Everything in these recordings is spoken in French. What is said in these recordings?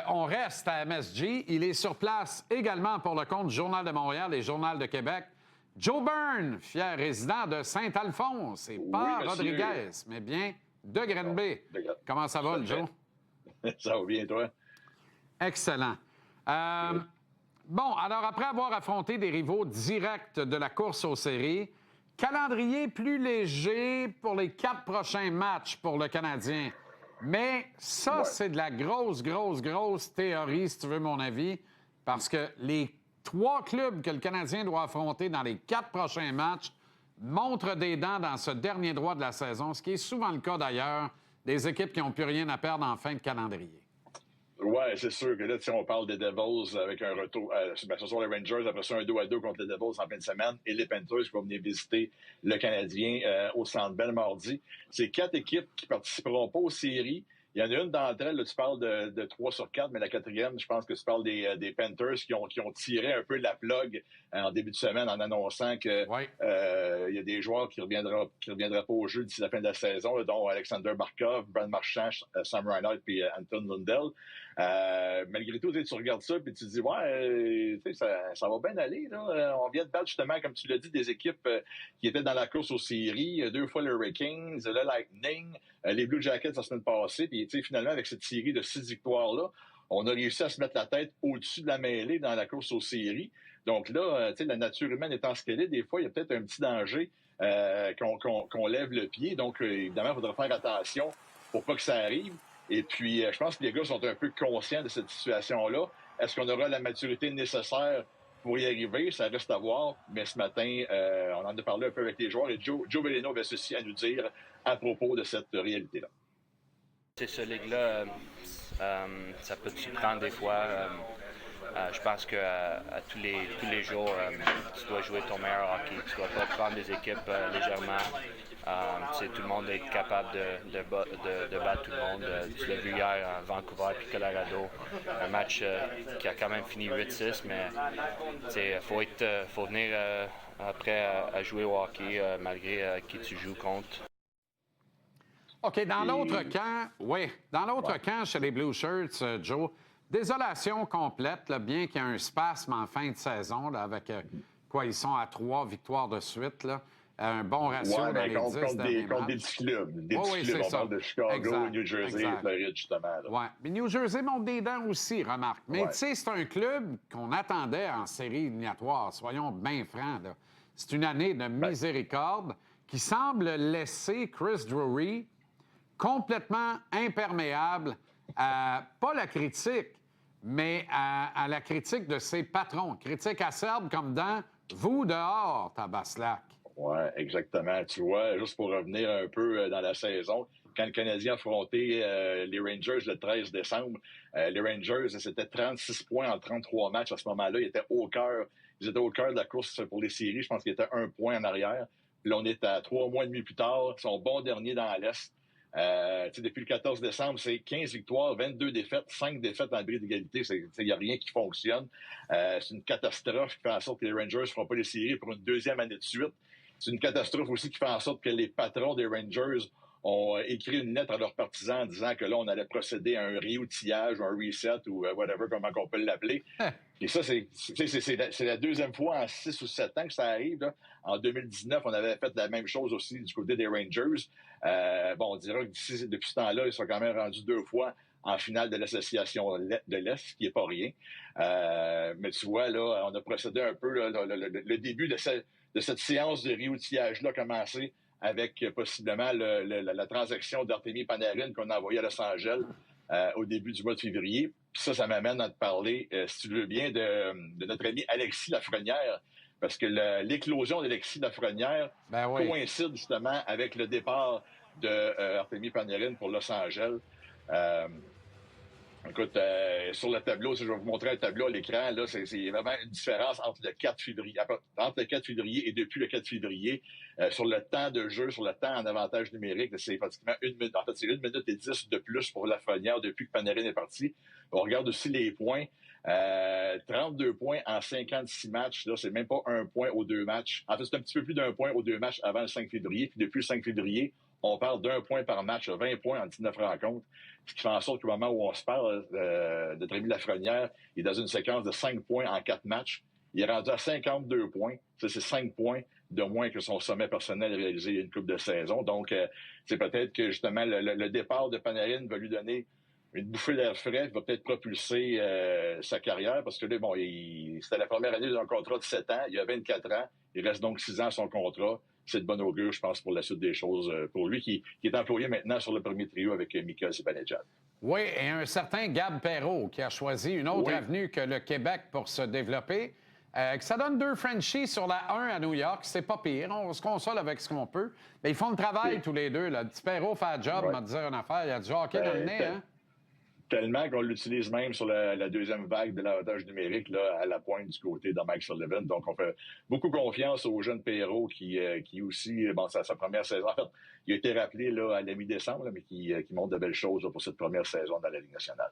On reste à MSG. Il est sur place également pour le compte du Journal de Montréal et Journal de Québec. Joe Byrne, fier résident de Saint-Alphonse, et pas Rodriguez, mais bien de Granby. Comment ça va, le Joe? Ça va bien, toi? Excellent. Bon, alors après avoir affronté des rivaux directs de la course aux séries, calendrier plus léger pour les 4 prochains matchs pour le Canadien. Mais ça, c'est de la grosse théorie, si tu veux mon avis, parce que les 3 clubs que le Canadien doit affronter dans les 4 prochains matchs montrent des dents dans ce dernier droit de la saison, ce qui est souvent le cas d'ailleurs des équipes qui n'ont plus rien à perdre en fin de calendrier. Oui, c'est sûr que là, on parle des Devils avec un retour. Ce sont les Rangers, après ça, un 2-2 contre les Devils en fin de semaine, et les Panthers qui vont venir visiter le Canadien au Centre Bell mardi. C'est 4 équipes qui ne participeront pas aux séries. Il y en a une d'entre elles, là, tu parles de 3 sur 4, mais la 4e, je pense que tu parles des Panthers qui ont tiré un peu la plug en début de semaine en annonçant que y a des joueurs qui ne reviendraient pas au jeu d'ici la fin de la saison, là, dont Alexander Barkov, Brad Marchand, Sam Reinhart et Anton Lundell. Malgré tout, tu regardes ça et tu te dis, ça va bien aller. Là. On vient de battre justement, comme tu l'as dit, des équipes qui étaient dans la course aux séries, 2 fois le Hurricanes, le Lightning, les Blue Jackets la semaine passée. Puis finalement, avec cette série de 6 victoires-là, on a réussi à se mettre la tête au-dessus de la mêlée dans la course aux séries. Donc là, la nature humaine étant ce qu'elle est, des fois, il y a peut-être un petit danger qu'on lève le pied. Donc, évidemment, il faudra faire attention pour pas que ça arrive. Et puis, je pense que les gars sont un peu conscients de cette situation-là. Est-ce qu'on aura la maturité nécessaire pour y arriver? Ça reste à voir. Mais ce matin, on en a parlé un peu avec les joueurs et Joe Veleno avait ceci à nous dire à propos de cette réalité-là. Ce ligue-là, ça peut te surprendre des fois. Je pense qu'à tous les jours, tu dois jouer ton meilleur hockey. Tu dois pas prendre des équipes légèrement. Tout le monde est capable de battre tout le monde. Tu l'as vu hier à Vancouver puis Colorado. Un match qui a quand même fini 8-6, mais il faut venir après à jouer au hockey malgré qui tu joues contre. OK, dans l'autre camp, chez les Blue Shirts, Joe, désolation complète, là, bien qu'il y ait un spasme en fin de saison, là, avec ils sont à 3 victoires de suite, là, un bon ratio dans les 10 derniers matchs. Contre des petits clubs. On parle de Chicago, New Jersey et Floride, justement. Oui, mais New Jersey monte des dents aussi, remarque. Mais tu sais, c'est un club qu'on attendait en série éliminatoire, soyons bien francs. Là. C'est une année de miséricorde qui semble laisser Chris Drury complètement imperméable à, pas la critique, mais à la critique de ses patrons. Critique acerbe comme dans « vous dehors, Tabaslac ». Oui, exactement. Tu vois, juste pour revenir un peu dans la saison, quand le Canadien affrontait les Rangers le 13 décembre, les Rangers, c'était 36 points en 33 matchs à ce moment-là. Ils étaient au cœur de la course pour les séries. Je pense qu'ils étaient 1 point en arrière. Puis là, on est à 3 mois et demi plus tard. Ils sont bons derniers dans l'Est. Depuis le 14 décembre, c'est 15 victoires, 22 défaites, 5 défaites dans le bris d'égalité. Il n'y a rien qui fonctionne. C'est une catastrophe qui fait en sorte que les Rangers ne feront pas les séries pour une 2e année de suite. C'est une catastrophe aussi qui fait en sorte que les patrons des Rangers ont écrit une lettre à leurs partisans en disant que là, on allait procéder à un réoutillage, un reset ou whatever, comment on peut l'appeler. Et ça, c'est la 2e fois en 6 ou 7 ans que ça arrive. Là. En 2019, on avait fait la même chose aussi du côté des Rangers. On dira que depuis ce temps-là, ils sont quand même rendus 2 fois en finale de l'association de l'Est, ce qui n'est pas rien. Mais tu vois, là, on a procédé un peu, là, le début de cette séance de réoutillage-là a commencé avec possiblement la transaction d'Artemi Panarin qu'on a envoyé à Los Angeles au début du mois de février. Puis ça m'amène à te parler, si tu veux bien, de notre ami Alexis Lafrenière, parce que l'éclosion d'Alexis Lafrenière coïncide justement avec le départ de Artemi Panarin pour Los Angeles. Écoute, sur le tableau, si je vais vous montrer un tableau à l'écran, là, c'est vraiment une différence entre le 4 février et depuis le 4 février. Sur le temps de jeu, sur le temps en avantage numérique, c'est pratiquement 1 minute. En fait, c'est 1 minute et 10 de plus pour Lafrenière depuis que Panarin est parti. On regarde aussi les points. 32 points en 56 matchs. Là, c'est même pas 1 point aux 2 matchs. En fait, c'est un petit peu plus d'1 point aux 2 matchs avant le 5 février. Puis depuis le 5 février, on parle d'1 point par match, 20 points en 19 rencontres, ce qui fait en sorte qu'au moment où on se parle, de Rémi Lafrenière, il est dans une séquence de 5 points en 4 matchs. Il est rendu à 52 points. Ça, c'est 5 points de moins que son sommet personnel réalisé il y a une couple de saison. Donc, c'est peut-être que, justement, le départ de Panarin va lui donner une bouffée d'air frais, va peut-être propulser sa carrière, parce que là, bon, c'était la première année d'un contrat de 7 ans. Il a 24 ans. Il reste donc 6 ans à son contrat. C'est de bon augure, je pense, pour la suite des choses pour lui, qui est employé maintenant sur le premier trio avec Mika Zibanejad. Oui, et un certain Gab Perreault qui a choisi une autre avenue que le Québec pour se développer. Que ça donne 2 Frenchies sur la 1 à New York, c'est pas pire. On se console avec ce qu'on peut. Mais ils font le travail tous les deux. Là. Le petit Perreault fait un job, m'a dit une affaire. Il a du hockey dans le nez. Hein? Tellement qu'on l'utilise même sur la deuxième vague de l'avantage numérique là, à la pointe du côté de Mike Sullivan. Donc, on fait beaucoup confiance au jeune Perreault qui aussi, bon, sa première saison. En fait, il a été rappelé là, à la mi-décembre, là, mais qui montre de belles choses là, pour cette première saison dans la Ligue nationale.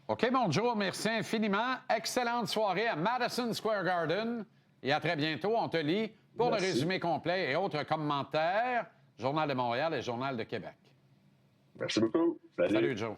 OK, mon Joe, merci infiniment. Excellente soirée à Madison Square Garden. Et à très bientôt. On te lit pour le résumé complet et autres commentaires. Journal de Montréal et Journal de Québec. Merci beaucoup. Salut Joe.